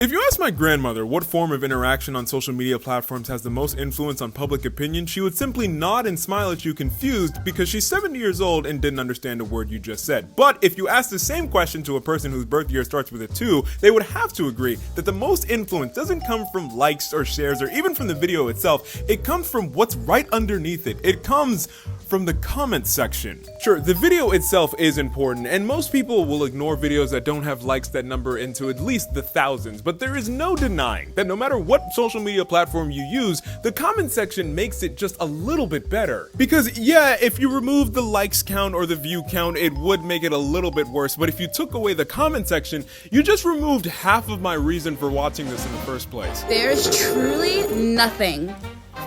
If you ask my grandmother what form of interaction on social media platforms has the most influence on public opinion, she would simply nod and smile at you confused because she's 70 years old and didn't understand a word you just said. But if you ask the same question to a person whose birth year starts with a 2, they would have to agree that the most influence doesn't come from likes or shares or even from the video itself. It comes from what's right underneath it. It comes from the comment section. Sure, the video itself is important, and most people will ignore videos that don't have likes that number into at least the thousands, but there is no denying that no matter what social media platform you use, the comment section makes it just a little bit better. Because yeah, if you remove the likes count or the view count, it would make it a little bit worse, but if you took away the comment section, you just removed half of my reason for watching this in the first place. There's truly nothing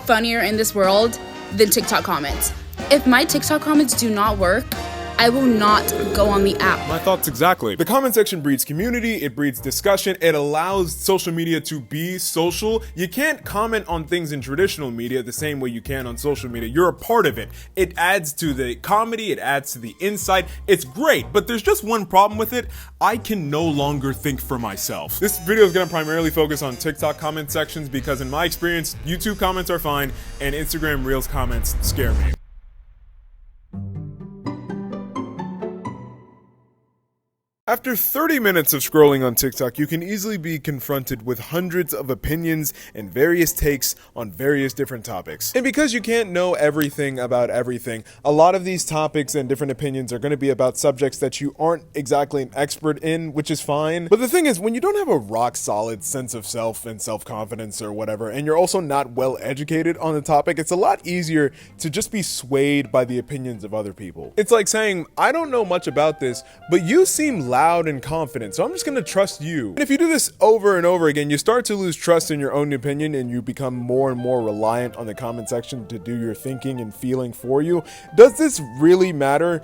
funnier in this world than TikTok comments. If my TikTok comments do not work, I will not go on the app. My thoughts exactly. The comment section breeds community, it breeds discussion, it allows social media to be social. You can't comment on things in traditional media the same way you can on social media. You're a part of it. It adds to the comedy, it adds to the insight. It's great, but there's just one problem with it. I can no longer think for myself. This video is gonna primarily focus on TikTok comment sections because in my experience, YouTube comments are fine and Instagram Reels comments scare me. After 30 minutes of scrolling on TikTok, you can easily be confronted with hundreds of opinions and various takes on various different topics. And because you can't know everything about everything, a lot of these topics and different opinions are going to be about subjects that you aren't exactly an expert in, which is fine. But the thing is, when you don't have a rock solid sense of self and self-confidence or whatever, and you're also not well educated on the topic, it's a lot easier to just be swayed by the opinions of other people. It's like saying, I don't know much about this, but you seem loud and confident, so I'm just gonna trust you. And if you do this over and over again, you start to lose trust in your own opinion and you become more and more reliant on the comment section to do your thinking and feeling for you. Does this really matter?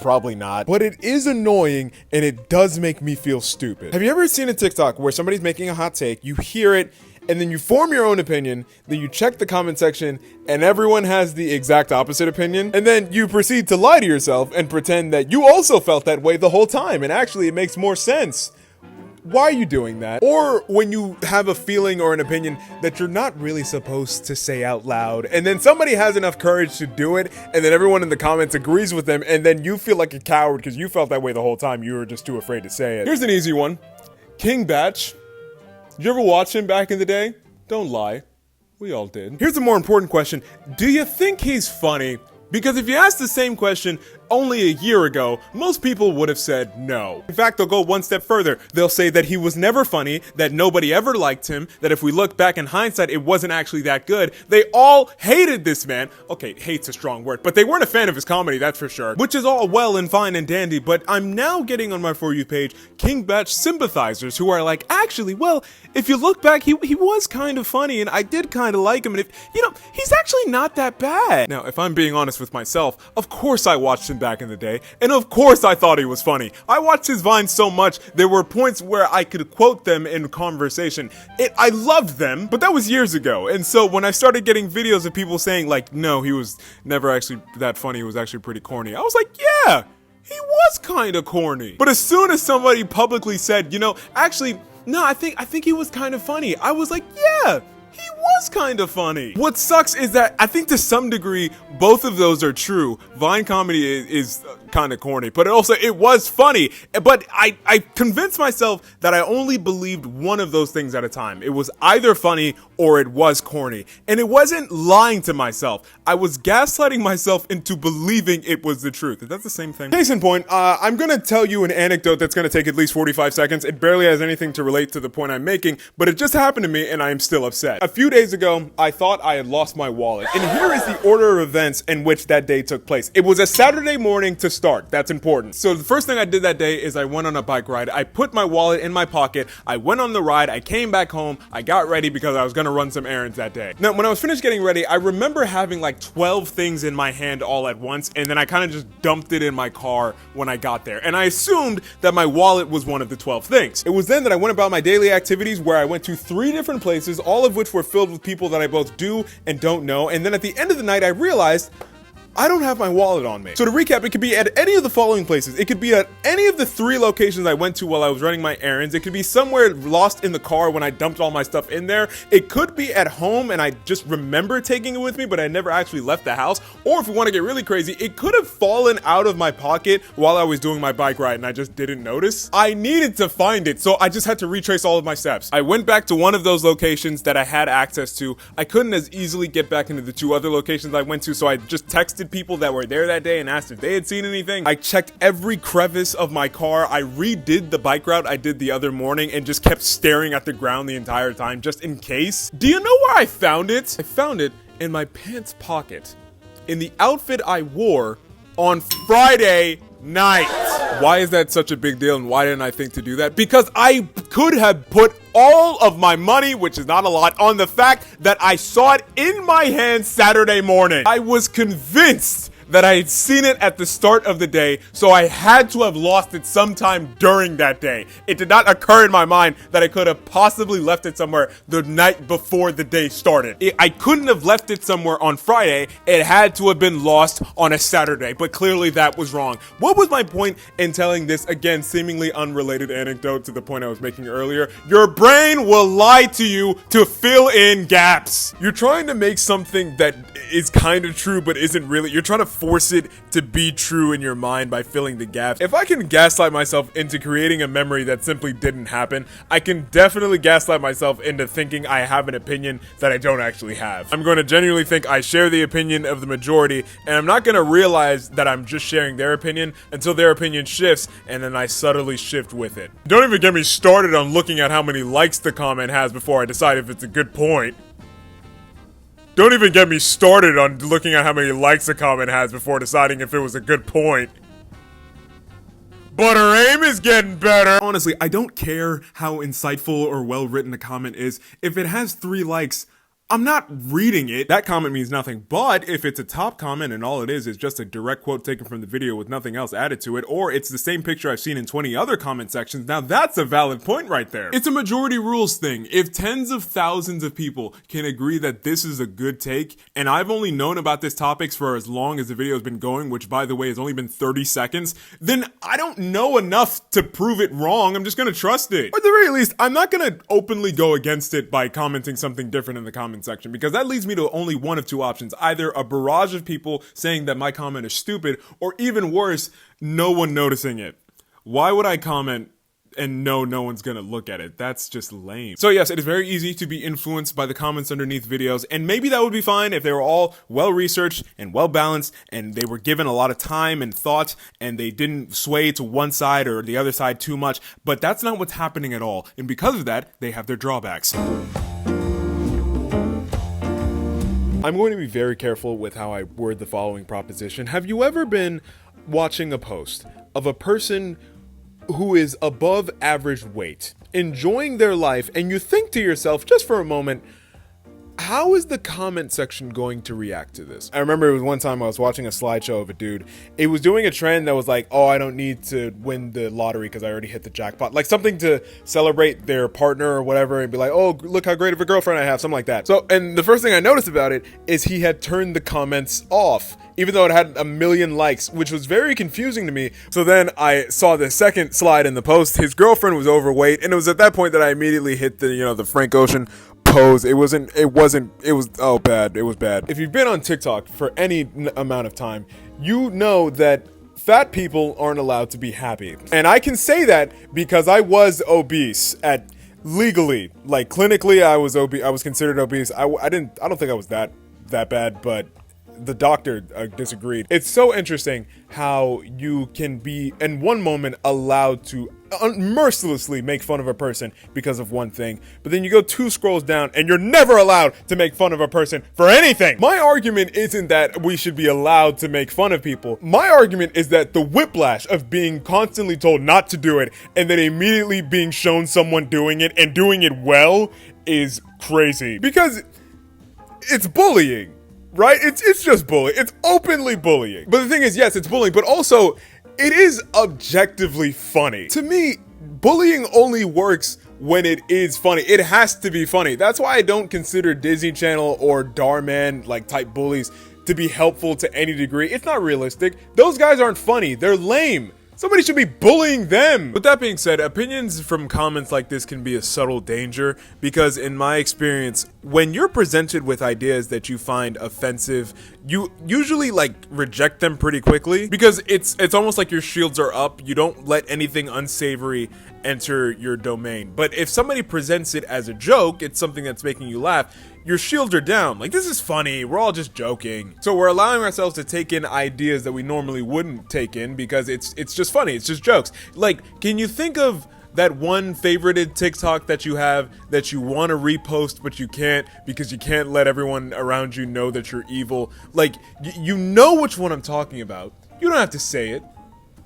Probably not, but it is annoying and it does make me feel stupid. Have you ever seen a TikTok where somebody's making a hot take, you hear it, and then you form your own opinion, then you check the comment section, and everyone has the exact opposite opinion, and then you proceed to lie to yourself and pretend that you also felt that way the whole time, and actually it makes more sense. Why are you doing that? Or when you have a feeling or an opinion that you're not really supposed to say out loud, and then somebody has enough courage to do it, and then everyone in the comments agrees with them, and then you feel like a coward because you felt that way the whole time, you were just too afraid to say it. Here's an easy one. King Bach. Did you ever watch him back in the day? Don't lie. We all did. Here's a more important question. Do you think he's funny? Because if you ask the same question only a year ago, most people would have said no. In fact, they'll go one step further. They'll say that he was never funny, that nobody ever liked him, that if we look back in hindsight, it wasn't actually that good. They all hated this man. Okay, hate's a strong word, but they weren't a fan of his comedy, that's for sure. Which is all well and fine and dandy, but I'm now getting on my For You page King Bach sympathizers who are like, actually, well, if you look back, he was kind of funny, and I did kind of like him, and he's actually not that bad. Now, if I'm being honest with myself, of course I watched him back in the day, and of course I thought he was funny. I watched his Vines so much, there were points where I could quote them in conversation. I loved them, but that was years ago, and so when I started getting videos of people saying like, no, he was never actually that funny, he was actually pretty corny, I was like, yeah, he was kind of corny. But as soon as somebody publicly said, actually, no, I think he was kind of funny, I was like, yeah, he was kind of funny. What sucks is that I think to some degree, both of those are true. Vine comedy is kind of corny, but it was funny. But I convinced myself that I only believed one of those things at a time. It was either funny or it was corny. And it wasn't lying to myself. I was gaslighting myself into believing it was the truth. That's the same thing. Case in point, I'm gonna tell you an anecdote that's gonna take at least 45 seconds. It barely has anything to relate to the point I'm making, but it just happened to me and I am still upset. A few days ago, I thought I had lost my wallet. And here is the order of events in which that day took place. It was a Saturday morning to start. That's important. So the first thing I did that day is I went on a bike ride. I put my wallet in my pocket. I went on the ride. I came back home. I got ready because I was going to run some errands that day. Now, when I was finished getting ready, I remember having like 12 things in my hand all at once. And then I kind of just dumped it in my car when I got there. And I assumed that my wallet was one of the 12 things. It was then that I went about my daily activities where I went to 3 different places, all of which were filled with people that I both do and don't know. And then at the end of the night, I realized I don't have my wallet on me. So to recap, it could be at any of the following places. It could be at any of the 3 locations I went to while I was running my errands. It could be somewhere lost in the car when I dumped all my stuff in there. It could be at home and I just remember taking it with me, but I never actually left the house. Or if we want to get really crazy, it could have fallen out of my pocket while I was doing my bike ride and I just didn't notice. I needed to find it, so I just had to retrace all of my steps. I went back to one of those locations that I had access to. I couldn't as easily get back into the 2 other locations I went to, so I just texted people that were there that day and asked if they had seen anything. I checked every crevice of my car. I redid the bike route I did the other morning and just kept staring at the ground the entire time just in case. Do you know where I found it? I found it in my pants pocket in the outfit I wore on Friday night. Why is that such a big deal and why didn't I think to do that? Because I could have put all of my money, which is not a lot, on the fact that I saw it in my hand Saturday morning. I was convinced that I had seen it at the start of the day, so I had to have lost it sometime during that day. It did not occur in my mind that I could have possibly left it somewhere the night before the day started. I couldn't have left it somewhere on Friday. It had to have been lost on a Saturday, but clearly that was wrong. What was my point in telling this, again, seemingly unrelated anecdote to the point I was making earlier? Your brain will lie to you to fill in gaps. You're trying to make something that is kind of true but isn't really. You're trying to force it to be true in your mind by filling the gaps. If I can gaslight myself into creating a memory that simply didn't happen, I can definitely gaslight myself into thinking I have an opinion that I don't actually have. I'm going to genuinely think I share the opinion of the majority, and I'm not going to realize that I'm just sharing their opinion until their opinion shifts, and then I subtly shift with it. Don't even get me started on looking at how many likes the comment has before I decide if it's a good point. Don't even get me started on looking at how many likes a comment has before deciding if it was a good point. But her aim is getting better. Honestly, I don't care how insightful or well-written a comment is. If it has 3 likes, I'm not reading it. That comment means nothing. But if it's a top comment and all it is just a direct quote taken from the video with nothing else added to it, or it's the same picture I've seen in 20 other comment sections, now that's a valid point right there. It's a majority rules thing. If tens of thousands of people can agree that this is a good take, and I've only known about this topic for as long as the video has been going, which by the way has only been 30 seconds, then I don't know enough to prove it wrong. I'm just gonna trust it. Or at the very least, I'm not gonna openly go against it by commenting something different in the comment section, because that leads me to only one of 2 options: either a barrage of people saying that my comment is stupid, or even worse, no one noticing it. Why would I comment and no one's gonna look at it? That's just lame. So yes, it is very easy to be influenced by the comments underneath videos, and maybe that would be fine if they were all well researched and well balanced and they were given a lot of time and thought and they didn't sway to one side or the other side too much, but that's not what's happening at all, and because of that, they have their drawbacks. I'm going to be very careful with how I word the following proposition. Have you ever been watching a post of a person who is above average weight, enjoying their life, and you think to yourself, just for a moment, how is the comment section going to react to this? I remember it was one time I was watching a slideshow of a dude. It was doing a trend that was like, oh, I don't need to win the lottery because I already hit the jackpot. Like something to celebrate their partner or whatever and be like, oh, look how great of a girlfriend I have, something like that. So, and the first thing I noticed about it is he had turned the comments off, even though it had 1 million likes, which was very confusing to me. So then I saw the second slide in the post. His girlfriend was overweight, and it was at that point that I immediately hit the, the Frank Ocean pose. It was bad. It was bad. If you've been on TikTok for any amount of time, you know that fat people aren't allowed to be happy. And I can say that because I was obese legally, like clinically, I was obese. I was considered obese. I don't think I was that bad, but the doctor disagreed. It's so interesting how you can be in one moment allowed to mercilessly make fun of a person because of one thing, but then you go 2 scrolls down and you're never allowed to make fun of a person for anything. My argument isn't that we should be allowed to make fun of people. My argument is that the whiplash of being constantly told not to do it and then immediately being shown someone doing it and doing it well is crazy, because it's bullying. Right? It's just bullying. It's openly bullying. But the thing is, yes, it's bullying, but also it is objectively funny. To me, bullying only works when it is funny. It has to be funny. That's why I don't consider Disney Channel or Darman like type bullies to be helpful to any degree. It's not realistic. Those guys aren't funny. They're lame. Somebody should be bullying them. With that being said, opinions from comments like this can be a subtle danger because in my experience, when you're presented with ideas that you find offensive, you usually like reject them pretty quickly because it's almost like your shields are up. You don't let anything unsavory enter your domain. But if somebody presents it as a joke, it's something that's making you laugh, your shields are down. Like, this is funny, we're all just joking. So we're allowing ourselves to take in ideas that we normally wouldn't take in because it's just funny, it's just jokes. Like, can you think of that one favorited TikTok that you have that you want to repost but you can't because you can't let everyone around you know that you're evil? Like, you know which one I'm talking about. You don't have to say it,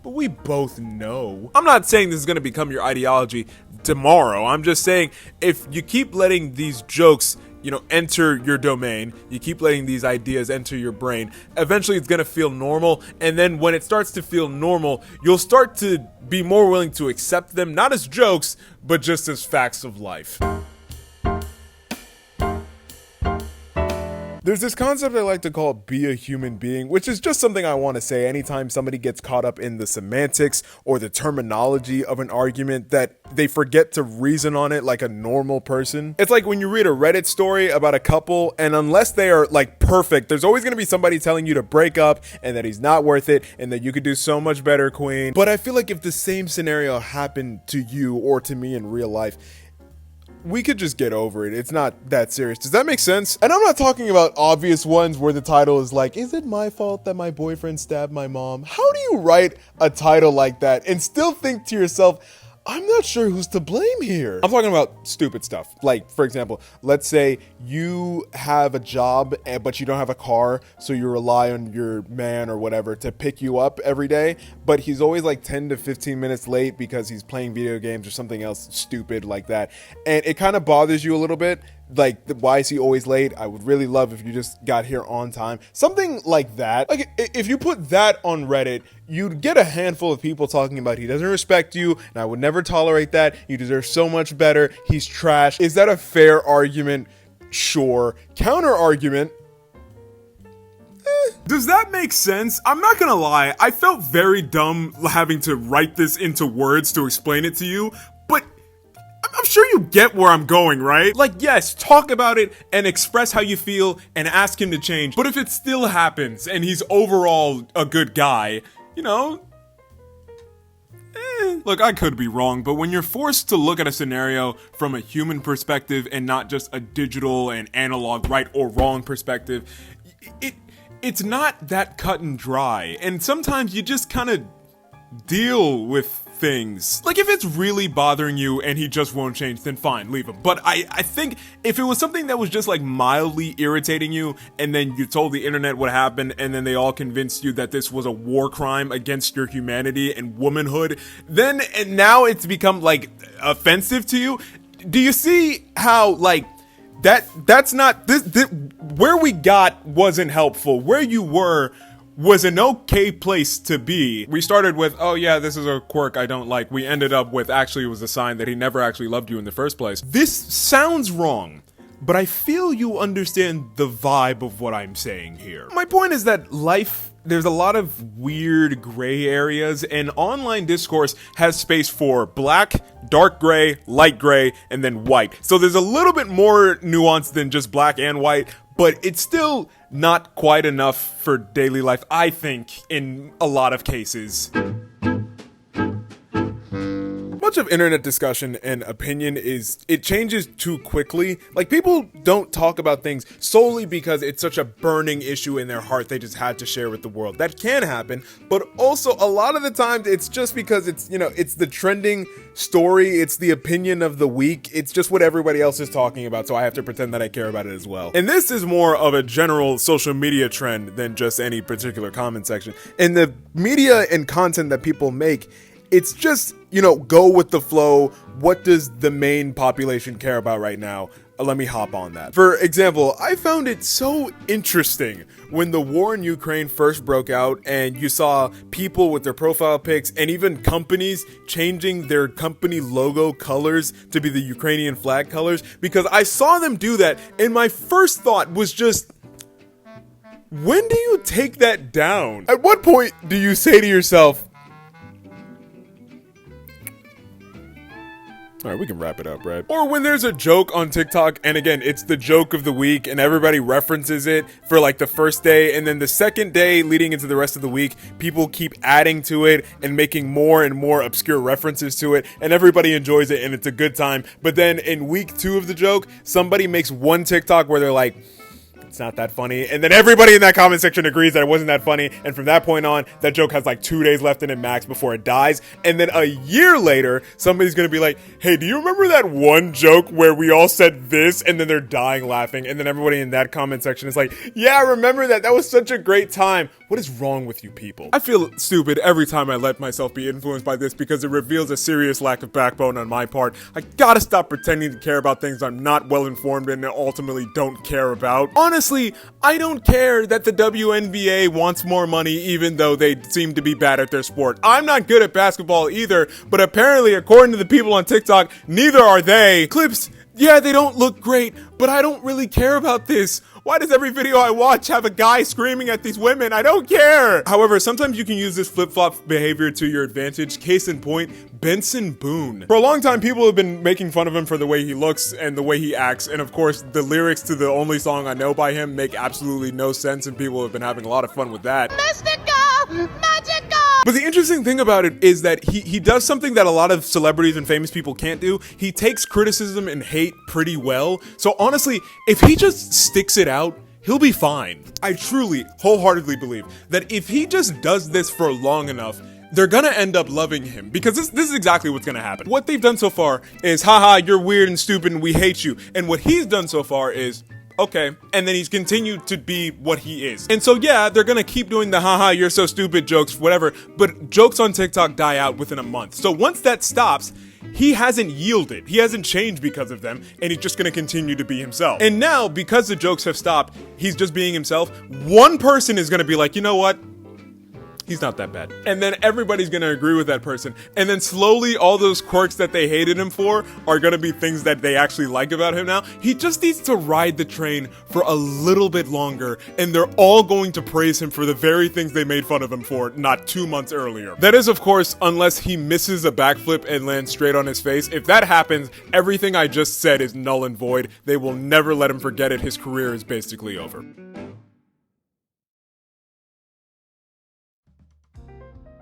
but we both know. I'm not saying this is going to become your ideology tomorrow. I'm just saying if you keep letting these jokes, you know, enter your domain, you keep letting these ideas enter your brain, eventually it's going to feel normal. And then when it starts to feel normal, you'll start to be more willing to accept them, not as jokes, but just as facts of life. There's this concept I like to call be a human being, which is just something I want to say anytime somebody gets caught up in the semantics or the terminology of an argument that they forget to reason on it like a normal person. It's like when you read a Reddit story about a couple, and unless they are like perfect, there's always going to be somebody telling you to break up and that he's not worth it and that you could do so much better, queen. But I feel like if the same scenario happened to you or to me in real life, we could just get over it. It's not that serious. Does that make sense? And I'm not talking about obvious ones where the title is like, is it my fault that my boyfriend stabbed my mom? How do you write a title like that and still think to yourself, I'm not sure who's to blame here? I'm talking about stupid stuff. Like, for example, let's say you have a job, but you don't have a car, so you rely on your man or whatever to pick you up every day, but he's always like 10 to 15 minutes late because he's playing video games or something else stupid like that. And it kind of bothers you a little bit. Like, why is he always late? I would really love if you just got here on time. Something like that. Like, if you put that on Reddit, you'd get a handful of people talking about he doesn't respect you, and I would never tolerate that. You deserve so much better. He's trash. Is that a fair argument? Sure. Counter argument. Does that make sense? I'm not gonna lie, I felt very dumb having to write this into words to explain it to you, but I'm sure you get where I'm going, right? Like, yes, talk about it and express how you feel and ask him to change. But if it still happens and he's overall a good guy, you know, look, I could be wrong, but when you're forced to look at a scenario from a human perspective and not just a digital and analog right or wrong perspective, it's not that cut and dry. And sometimes you just kind of deal with things. Like, if it's really bothering you and he just won't change, then fine, leave him. But I think if it was something that was just like mildly irritating you and then you told the internet what happened and then they all convinced you that this was a war crime against your humanity and womanhood, then and now it's become like offensive to you. Do you see how like that's not this where we got wasn't helpful. Where you were was an okay place to be. We started with, oh yeah, this is a quirk I don't like. We ended up with, actually it was a sign that he never actually loved you in the first place. This sounds wrong, but I feel you understand the vibe of what I'm saying here. My point is that life, there's a lot of weird gray areas, and online discourse has space for black, dark gray, light gray, and then white. So there's a little bit more nuance than just black and white, but it's still not quite enough for daily life, I think, in a lot of cases. Much of internet discussion and opinion is, it changes too quickly. Like, people don't talk about things solely because it's such a burning issue in their heart they just had to share with the world. That can happen, but also a lot of the times it's just because it's, you know, it's the trending story, it's the opinion of the week, it's just what everybody else is talking about, so I have to pretend that I care about it as well. And this is more of a general social media trend than just any particular comment section. And the media and content that people make, it's just, you know, go with the flow. What does the main population care about right now? Let me hop on that. For example, I found it so interesting when the war in Ukraine first broke out and you saw people with their profile pics and even companies changing their company logo colors to be the Ukrainian flag colors, because I saw them do that and my first thought was just, When do you take that down? At what point do you say to yourself, all right, we can wrap it up, right? Or when there's a joke on TikTok, and again, it's the joke of the week, and everybody references it for like the first day, and then the second day leading into the rest of the week, people keep adding to it and making more and more obscure references to it, and everybody enjoys it, and it's a good time. But then in week 2 of the joke, somebody makes one TikTok where they're like, it's not that funny, and then everybody in that comment section agrees that it wasn't that funny, and from that point on, that joke has like 2 days left in it max before it dies, and then a year later, somebody's gonna be like, hey, do you remember that one joke where we all said this, and then they're dying laughing, and then everybody in that comment section is like, yeah, I remember that was such a great time. What is wrong with you people? I feel stupid every time I let myself be influenced by this because it reveals a serious lack of backbone on my part. I gotta stop pretending to care about things I'm not well informed in and ultimately don't care about. Honestly, I don't care that the WNBA wants more money even though they seem to be bad at their sport. I'm not good at basketball either, but apparently according to the people on TikTok, neither are they. Clips, yeah, they don't look great, but I don't really care about this. Why does every video I watch have a guy screaming at these women? I don't care. However, sometimes you can use this flip-flop behavior to your advantage. Case in point, Benson Boone. For a long time, people have been making fun of him for the way he looks and the way he acts. And of course, the lyrics to the only song I know by him make absolutely no sense, and people have been having a lot of fun with that. Mystical! Magical! But the interesting thing about it is that he does something that a lot of celebrities and famous people can't do. He takes criticism and hate pretty well. So honestly, if he just sticks it out, he'll be fine. I truly, wholeheartedly believe that if he just does this for long enough, they're gonna end up loving him, because this is exactly what's gonna happen. What they've done so far is, haha, you're weird and stupid and we hate you. And what he's done so far is, okay, and then he's continued to be what he is. And so yeah, they're gonna keep doing the haha, you're so stupid jokes, whatever, but jokes on TikTok die out within a month. So once that stops, he hasn't yielded, he hasn't changed because of them, and he's just gonna continue to be himself. And now, because the jokes have stopped, he's just being himself. One person is gonna be like, you know what? He's not that bad. And then everybody's gonna agree with that person. And then slowly all those quirks that they hated him for are gonna be things that they actually like about him now. He just needs to ride the train for a little bit longer, and they're all going to praise him for the very things they made fun of him for not 2 months earlier. That is, of course, unless he misses a backflip and lands straight on his face. If that happens, everything I just said is null and void. They will never let him forget it. His career is basically over.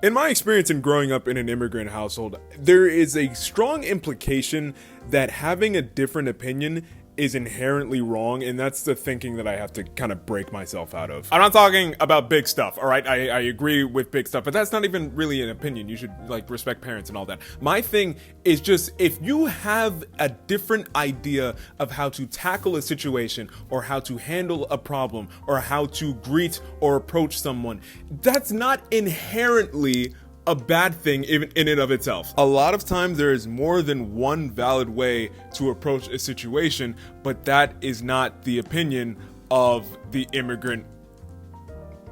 In my experience in growing up in an immigrant household, there is a strong implication that having a different opinion is inherently wrong, and that's the thinking that I have to kind of break myself out of. I'm not talking about big stuff, all right? I agree with big stuff, but that's not even really an opinion. You should like respect parents and all that. My thing is just, if you have a different idea of how to tackle a situation or how to handle a problem or how to greet or approach someone, that's not inherently a bad thing in and of itself. A lot of times there is more than one valid way to approach a situation, but that is not the opinion of the immigrant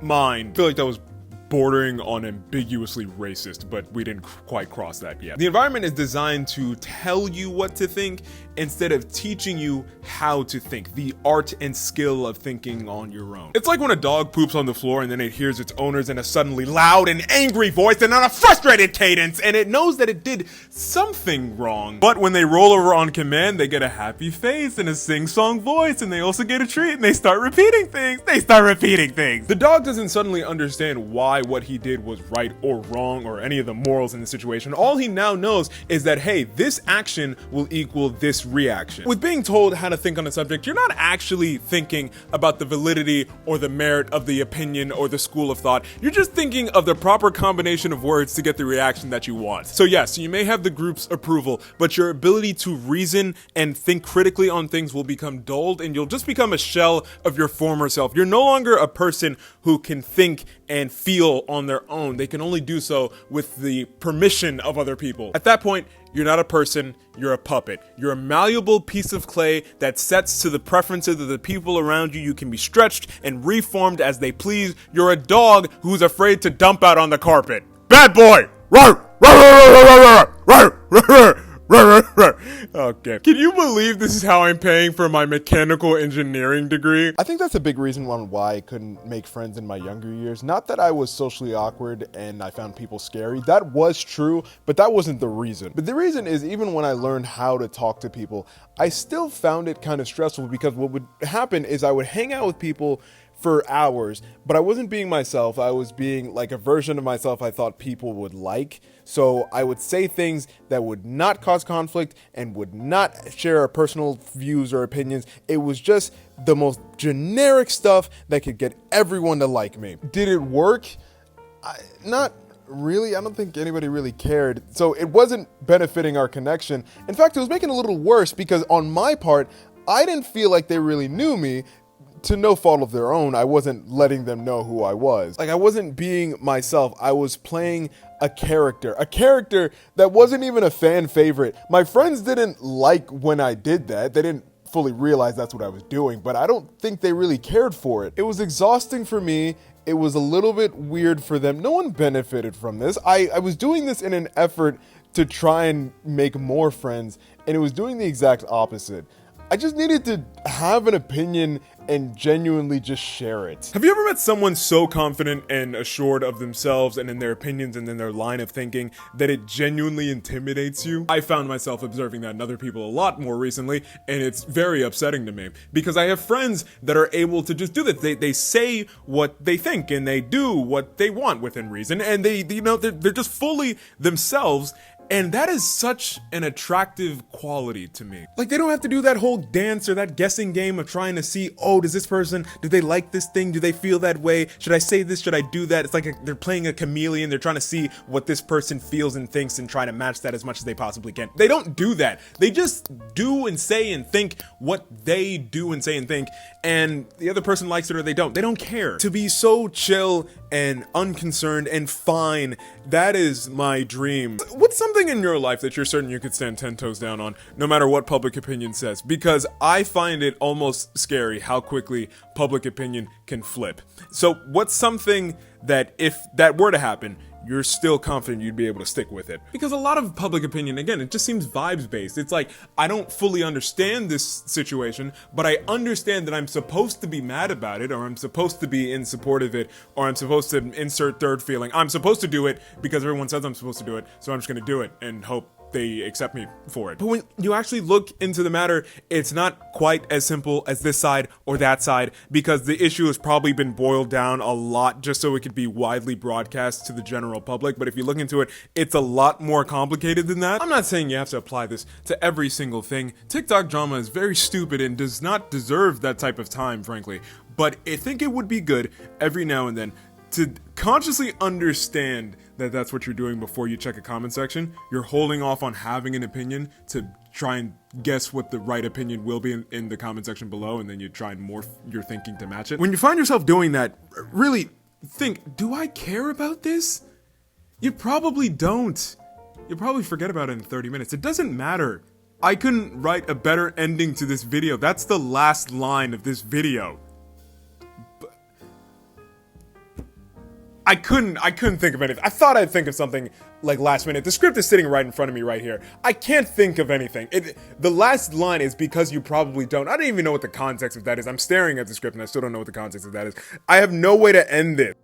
mind. I feel like that was bordering on ambiguously racist, but we didn't quite cross that yet. The environment is designed to tell you what to think instead of teaching you how to think, the art and skill of thinking on your own. It's like when a dog poops on the floor and then it hears its owners in a suddenly loud and angry voice and on a frustrated cadence, and it knows that it did something wrong. But when they roll over on command, they get a happy face and a sing-song voice, and they also get a treat, and they start repeating things. The dog doesn't suddenly understand why what he did was right or wrong or any of the morals in the situation. All he now knows is that, hey, this action will equal this reaction. With being told how to think on a subject, you're not actually thinking about the validity or the merit of the opinion or the school of thought. You're just thinking of the proper combination of words to get the reaction that you want. So yes, you may have the group's approval, but your ability to reason and think critically on things will become dulled, and you'll just become a shell of your former self. You're no longer a person who can think and feel on their own. They can only do so with the permission of other people. At that point, you're not a person, you're a puppet. You're a malleable piece of clay that sets to the preferences of the people around you. You can be stretched and reformed as they please. You're a dog who's afraid to dump out on the carpet. Bad boy! Okay. Can you believe this is how I'm paying for my mechanical engineering degree? I think that's a big reason why I couldn't make friends in my younger years. Not that I was socially awkward and I found people scary. That was true, but that wasn't the reason. But the reason is, even when I learned how to talk to people, I still found it kind of stressful, because what would happen is I would hang out with people for hours, but I wasn't being myself. I was being like a version of myself I thought people would like. So I would say things that would not cause conflict and would not share our personal views or opinions. It was just the most generic stuff that could get everyone to like me. Did it work? Not really. I don't think anybody really cared. So it wasn't benefiting our connection. In fact, it was making it a little worse, because on my part, I didn't feel like they really knew me. To no fault of their own, I wasn't letting them know who I was. Like, I wasn't being myself. I was playing a character that wasn't even a fan favorite. My friends didn't like when I did that. They didn't fully realize that's what I was doing, but I don't think they really cared for it. It was exhausting for me. It was a little bit weird for them. No one benefited from this. I was doing this in an effort to try and make more friends, and it was doing the exact opposite. I just needed to have an opinion and genuinely just share it. Have you ever met someone so confident and assured of themselves and in their opinions and in their line of thinking that it genuinely intimidates you? I found myself observing that in other people a lot more recently, and it's very upsetting to me, because I have friends that are able to just do that. They say what they think and they do what they want within reason, and they're just fully themselves. And that is such an attractive quality to me. Like, they don't have to do that whole dance or that guessing game of trying to see, oh, does this person, do they like this thing? Do they feel that way? Should I say this? Should I do that? It's like they're playing a chameleon. They're trying to see what this person feels and thinks and try to match that as much as they possibly can. They don't do that. They just do and say and think what they do and say and think, and the other person likes it or they don't. They don't care. To be so chill and unconcerned and fine, that is my dream. What's something in your life that you're certain you could stand 10 toes down on, no matter what public opinion says? Because I find it almost scary how quickly public opinion can flip. So what's something that, if that were to happen, you're still confident you'd be able to stick with it? Because a lot of public opinion, again, it just seems vibes based. It's like, I don't fully understand this situation, but I understand that I'm supposed to be mad about it, or I'm supposed to be in support of it, or I'm supposed to insert third feeling. I'm supposed to do it because everyone says I'm supposed to do it, so I'm just gonna do it and hope they accept me for it. But when you actually look into the matter, it's not quite as simple as this side or that side, because the issue has probably been boiled down a lot just so it could be widely broadcast to the general public. But if you look into it, it's a lot more complicated than that. I'm not saying you have to apply this to every single thing. TikTok drama is very stupid and does not deserve that type of time, frankly. But I think it would be good every now and then to consciously understand that that's what you're doing before you check a comment section. You're holding off on having an opinion to try and guess what the right opinion will be in the comment section below, and then you try and morph your thinking to match it. When you find yourself doing that, really think, do I care about this? You probably don't. You'll probably forget about it in 30 minutes. It doesn't matter. I couldn't write a better ending to this video. That's the last line of this video. I couldn't think of anything. I thought I'd think of something like last minute. The script is sitting right in front of me right here. I can't think of anything. The last line is because you probably don't. I don't even know what the context of that is. I'm staring at the script and I still don't know what the context of that is. I have no way to end this.